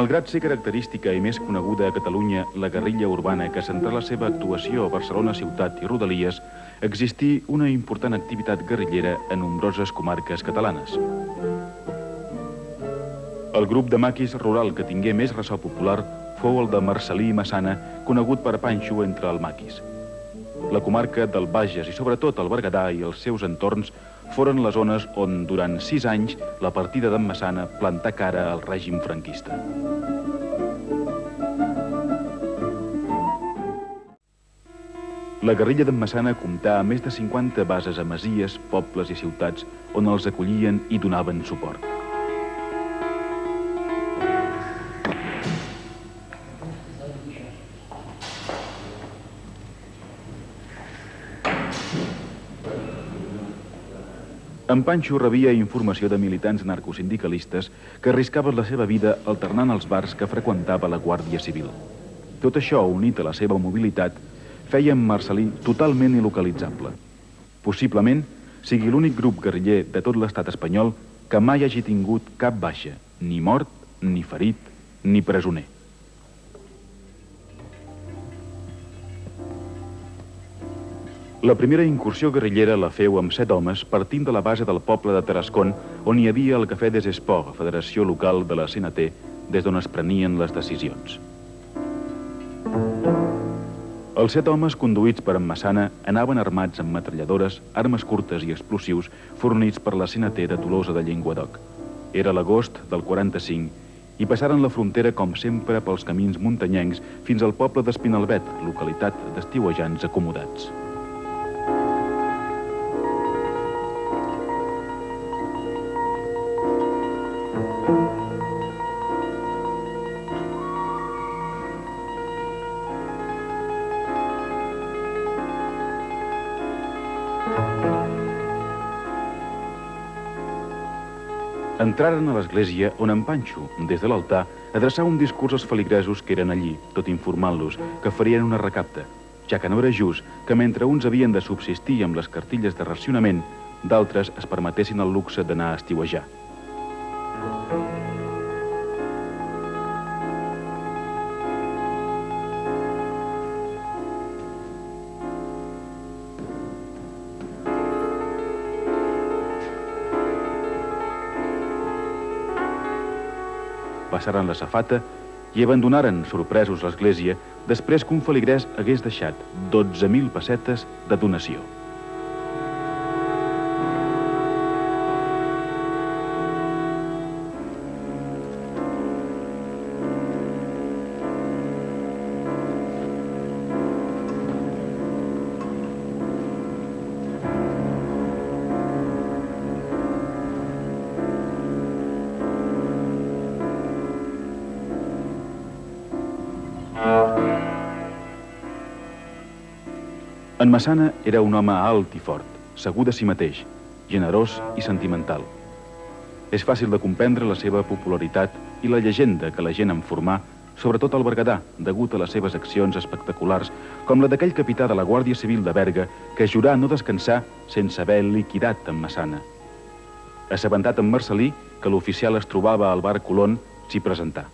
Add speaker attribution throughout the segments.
Speaker 1: Malgrat ser característica i més coneguda a Catalunya la guerrilla urbana que centrà la seva actuació a Barcelona ciutat i rodalies, existí una important activitat guerrillera a nombroses comarques catalanes. El grup de maquis rural que tingué més ressò popular fou el de Marcel·lí Massana, conegut per Panxo entre el maquis. La comarca del Bages i sobretot el Berguedà i els seus entorns foren les zones on, durant 6 anys, la partida d'en Massana plantà cara al règim franquista. La guerrilla d'en Massana comptà amb més de 50 bases a masies, pobles i ciutats on els acollien i donaven suport. En Panxo rebia informació de militants narcosindicalistes que arriscaven la seva vida alternant els bars que freqüentava la Guàrdia Civil. Tot això, unit a la seva mobilitat, feia en Marcel·lí totalment il·localitzable. Possiblement sigui l'únic grup guerriller de tot l'estat espanyol que mai hagi tingut cap baixa, ni mort, ni ferit, ni presoner. La primera incursió guerrillera la feu amb 7 homes partint de la base del poble de Tarascon, on hi havia el Cafè des Esports, federació local de la CNT, des d'on es prenien les decisions. Els 7 homes conduïts per en Massana anaven armats amb metralladores, armes curtes i explosius fornits per la CNT de Tolosa de Llenguadoc. Era l'agost del 45 i passaren la frontera com sempre pels camins muntanyencs fins al poble d'Espinalbet, localitat d'estiuejants acomodats. Entraren a l'església on en Panxo, des de l'altar, adreçà un discurs als feligresos que eren allí, tot informant-los que farien una recapta, ja que no era just que mentre uns havien de subsistir amb les cartilles de racionament, d'altres es permetessin el luxe d'anar a estiuejar. Passaren la safata i abandonaren sorpresos l'església després que un feligrès hagués deixat 12.000 pessetes de donació. En Massana era un home alt i fort, segur de si mateix, generós i sentimental. És fàcil de comprendre la seva popularitat i la llegenda que la gent en formà, sobretot al Berguedà, degut a les seves accions espectaculars, com la d'aquell capità de la Guàrdia Civil de Berga que jurà no descansar sense haver liquidat en Massana. Assabentat en Marcel·lí que l'oficial es trobava al bar Colón, s'hi presentà.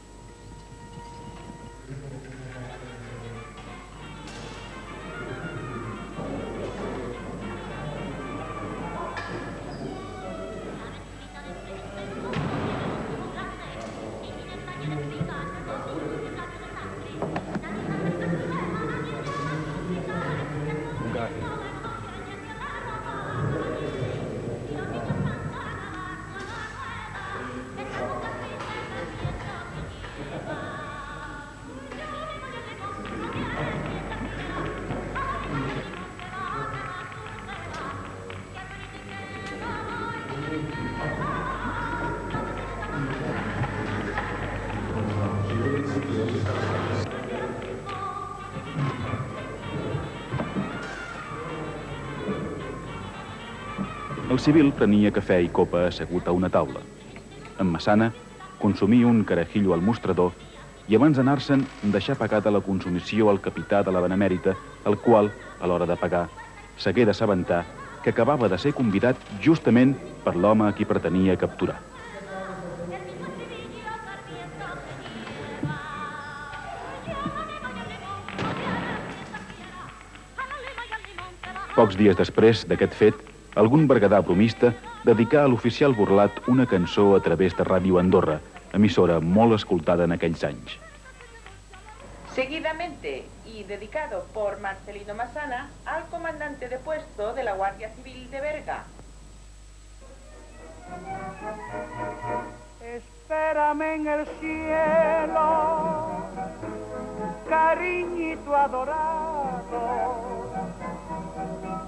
Speaker 1: El civil prenia cafè i copa assegut a una taula. En Massana consumia un carajillo al mostrador i abans d'anar-se'n deixà pagada la consumició al capità de la Benemèrita, el qual, a l'hora de pagar, s'hagué d'assabentar que acabava de ser convidat justament per l'home a qui pretenia capturar. Pocs dies després d'aquest fet, algun berguedà bromista dedicà a l'oficial burlat una cançó a través de Ràdio Andorra, emissora molt escoltada en aquells anys.
Speaker 2: Seguidamente, y dedicado por Marcelino Massana, al comandante de puesto de la Guardia Civil de Berga.
Speaker 3: Espérame en el cielo, cariñito adorado,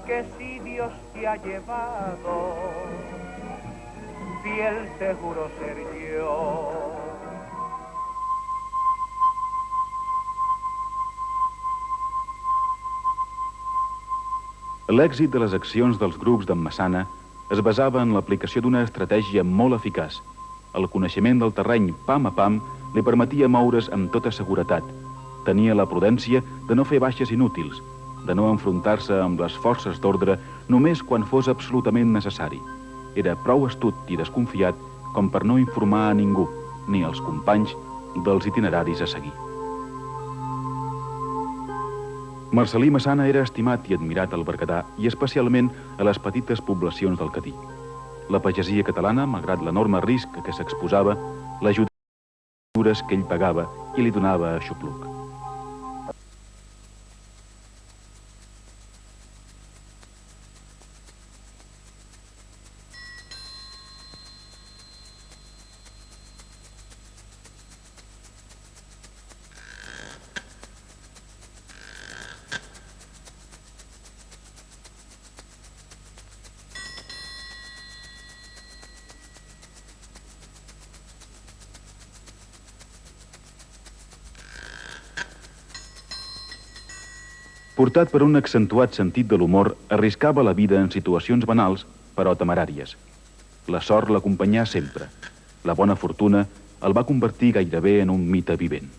Speaker 3: que si Dios te ha llevado, fiel te juro ser yo.
Speaker 1: L'èxit de les accions dels grups d'en Massana es basava en l'aplicació d'una estratègia molt eficaç. El coneixement del terreny pam a pam li permetia moure's amb tota seguretat. Tenia la prudència de no fer baixes inútils, de no enfrontar-se amb les forces d'ordre només quan fos absolutament necessari. Era prou astut i desconfiat com per no informar a ningú, ni als companys, dels itineraris a seguir. Marcelí Massana era estimat i admirat al Berguedà i especialment a les petites poblacions del Cadí. La pagesia catalana, malgrat l'enorme risc a què s'exposava, l'ajudava que ell pagava i li donava aixopluc. Portat per un accentuat sentit de l'humor, arriscava la vida en situacions banals, però temeràries. La sort l'acompanyà sempre. La bona fortuna el va convertir gairebé en un mite vivent.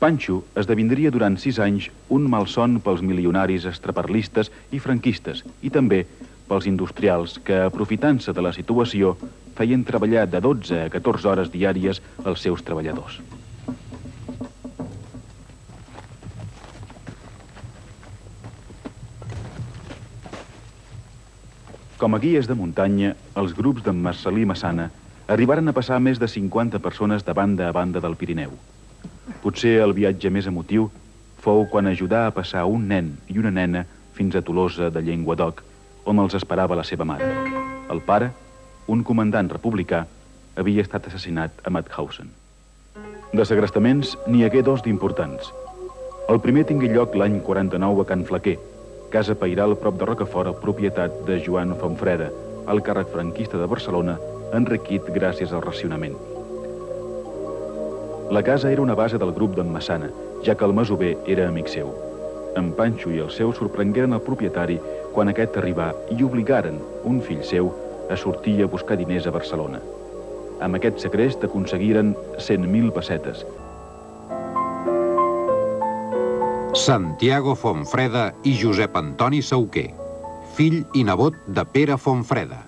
Speaker 1: Panxo esdevindria durant 6 anys un malson pels milionaris estraperlistes i franquistes i també pels industrials que, aprofitant-se de la situació, feien treballar de 12 a 14 hores diàries els seus treballadors. Com a guies de muntanya, els grups d'en Marcelí Massana arribaren a passar més de 50 persones de banda a banda del Pirineu. Potser el viatge més emotiu fou quan ajudà a passar un nen i una nena fins a Tolosa de Llenguadoc, on els esperava la seva mare. El pare, un comandant republicà, havia estat assassinat a Mauthausen. De segrestaments n'hi hagué 2 d'importants. El primer tingué lloc l'any 49 a Can Flaquer, casa pairal prop de Rocafort, propietat de Joan Fonfreda, el càrrec franquista de Barcelona, enriquit gràcies al racionament. La casa era una base del grup d'en Massana, ja que el masover era amic seu. En Panxo i el seu sorprengueren el propietari quan aquest arribà i obligaren un fill seu a sortir a buscar diners a Barcelona. Amb aquest segrest aconseguiren 100.000 pessetes.
Speaker 4: Santiago Fonfreda i Josep Antoni Sauquer, fill i nebot de Pere Fonfreda.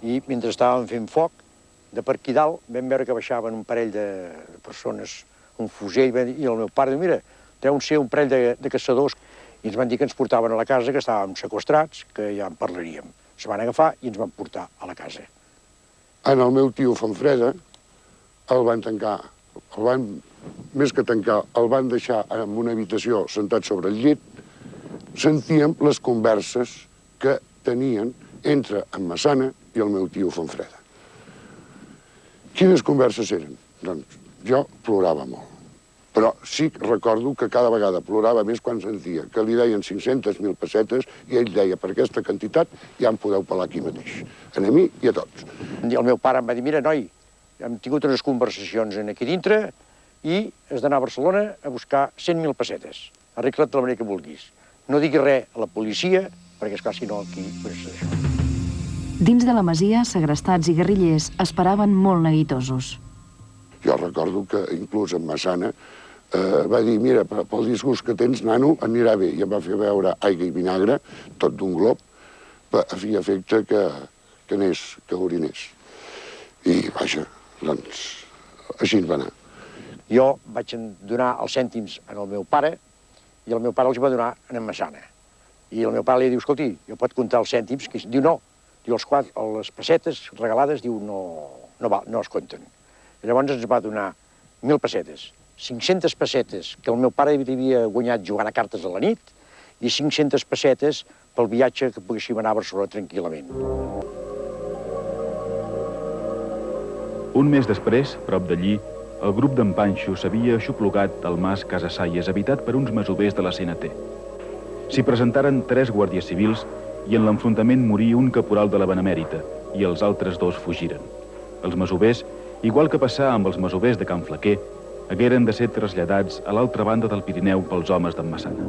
Speaker 5: I mentre estàvem fent foc, de per aquí dalt vam veure que baixaven un parell de persones, un fusell, i el meu pare diu, mira, deuen ser un parell de caçadors. I ens van dir que ens portaven a la casa, que estàvem seqüestrats, que ja en parlaríem. Es van agafar i ens van portar a la casa.
Speaker 6: En el meu tio Fonfreda el van tancar, més que tancar, el van deixar en una habitació sentat sobre el llit. Sentíem les converses que tenien entre en Massana i el meu tio Fonfreda. Quines converses eren? Doncs jo plorava molt. Però sí que recordo que cada vegada plorava més quan sentia que li deien 500.000 pessetes i ell deia, per aquesta quantitat ja em podeu pelar aquí mateix. A mi i a tots.
Speaker 5: I el meu pare em va dir, mira, noi, hem tingut unes conversacions aquí dintre i has d'anar a Barcelona a buscar 100.000 pessetes. Arregla't de la manera que vulguis. No diguis res a la policia, perquè, esclar, si no, aquí...
Speaker 7: Dins de la masia, segrestats i guerrillers esperaven molt neguitosos.
Speaker 6: Jo recordo que inclús en Massana va dir, mira, pel disgust que tens, nano, anirà bé. I em va fer beure aigua i vinagre, tot d'un glob, a fi efecte que anés, que orinés. I, vaja, doncs, així ens va anar.
Speaker 5: Jo vaig donar els cèntims al meu pare i el meu pare els va donar a en Massana. I el meu pare li diu, escolti, jo pot comptar els cèntims? Diu, no. Diu, les pessetes regalades, diu, no es compten. I llavors ens va donar 1.000 pessetes, 500 pessetes que el meu pare havia guanyat jugant a cartes a la nit i 500 pessetes pel viatge que poguéssim anar a Barcelona tranquil·lament.
Speaker 1: Un mes després, prop d'allí, el grup d'en Panxo s'havia aixoplugat al mas Casasaies, habitat per uns masovers de la CNT. S'hi presentaren 3 guàrdies civils i en l'enfrontament morí un caporal de la Benemèrita i els altres 2 fugiren. Els masovers, igual que passà amb els masovers de Can Flaquer, hagueren de ser traslladats a l'altra banda del Pirineu pels homes d'en Massana.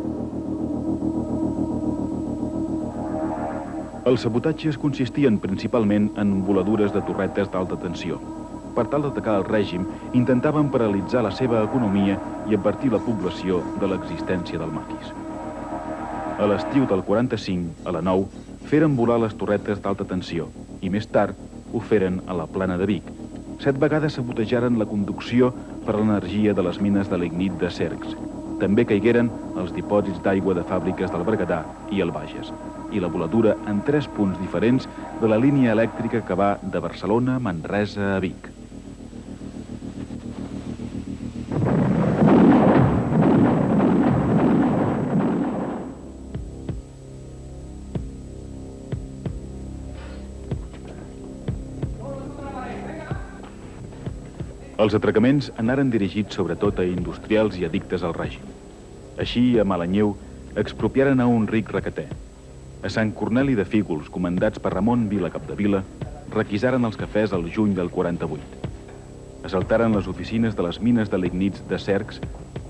Speaker 1: Els sabotatges consistien principalment en voladures de torretes d'alta tensió. Per tal d'atacar el règim, intentaven paralitzar la seva economia i advertir la població de l'existència del maquis. A l'estiu del 45, a la 9, feren volar les torretes d'alta tensió i més tard ho feren a la plana de Vic. 7 vegades sabotejaren la conducció per a l'energia de les mines de lignit de Cercs. També caigueren els dipòsits d'aigua de fàbriques del Berguedà i el Bages, i la voladura en 3 punts diferents de la línia elèctrica que va de Barcelona, Manresa a Vic. Els atracaments anaren dirigits sobretot a industrials i addictes al règim. Així, a Malanyeu, expropiaren a un ric requeter. A Sant Corneli de Fígols, comandats per Ramon Vila Capdevila, requisaren els cafès al juny del 48. Assaltaren les oficines de les mines de lignits de Cercs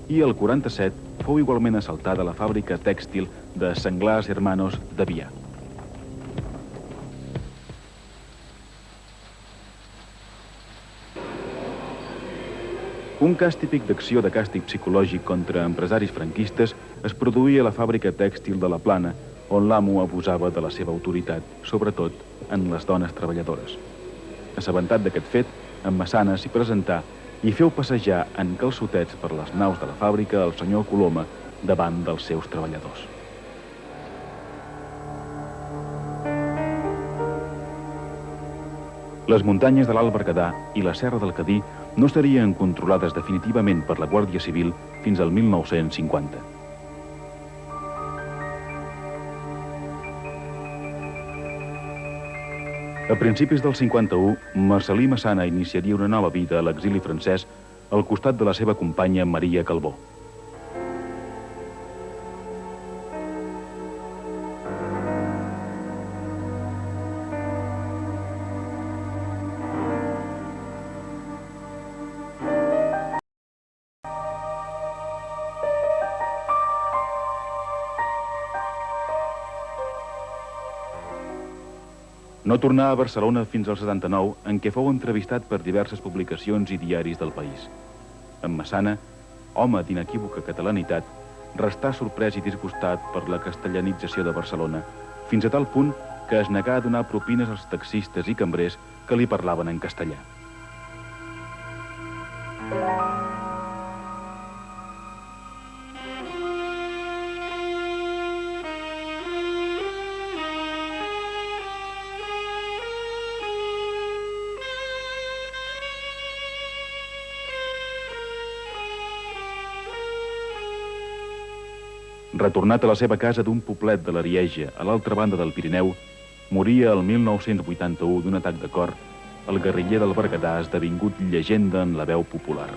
Speaker 1: i el 47 fou igualment assaltada la fàbrica tèxtil de Senglars Hermanos de Vià. Un cas típic d'acció de càstig psicològic contra empresaris franquistes es produïa a la fàbrica tèxtil de la Plana, on l'amo abusava de la seva autoritat, sobretot en les dones treballadores. Assabentat d'aquest fet, en Massana s'hi presentà i feu passejar en calçotets per les naus de la fàbrica el senyor Coloma davant dels seus treballadors. Les muntanyes de l'Alt Berguedà i la Serra del Cadí no estarien controlades definitivament per la Guàrdia Civil fins al 1950. A principis del 51, Marcel·lí Massana iniciaria una nova vida a l'exili francès al costat de la seva companya Maria Calvó. No tornà a Barcelona fins al 79, en què fou entrevistat per diverses publicacions i diaris del país. En Massana, home d'inequívoca catalanitat, restà sorprès i disgustat per la castellanització de Barcelona, fins a tal punt que es negà a donar propines als taxistes i cambrers que li parlaven en castellà. Retornat a la seva casa d'un poblet de l'Arieja, a l'altra banda del Pirineu, moria el 1981 d'un atac de cor el guerriller del Berguedà esdevingut llegenda en la veu popular.